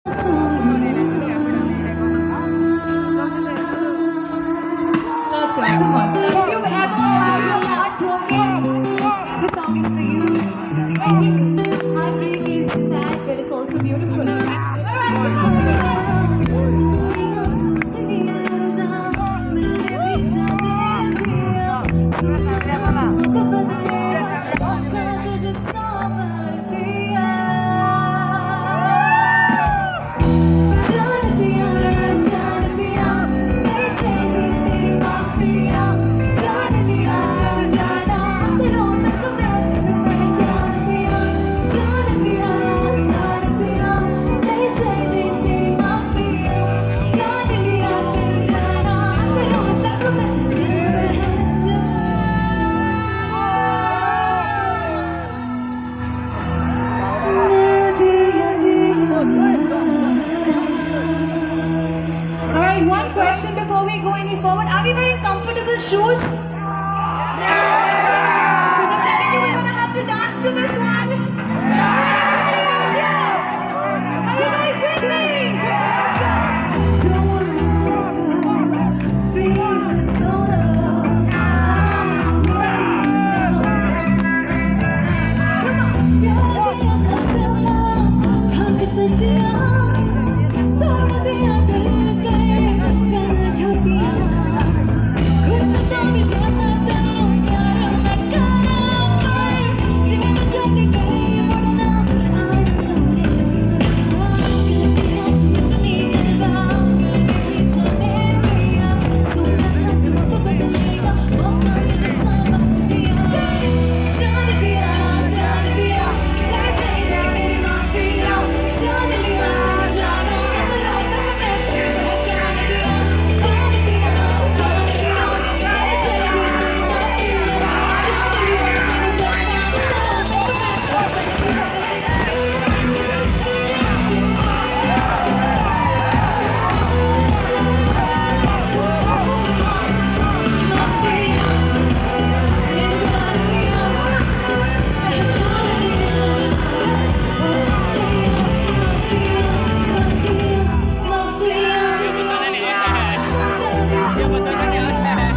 Let's go. Come on. If you've ever had your heart broken, this song is for you. I think heartbreak is sad, but it's also beautiful. Alright, one question before we go any forward. Are we wearing comfortable shoes? Because I'm telling you, we're gonna have to dance to this one.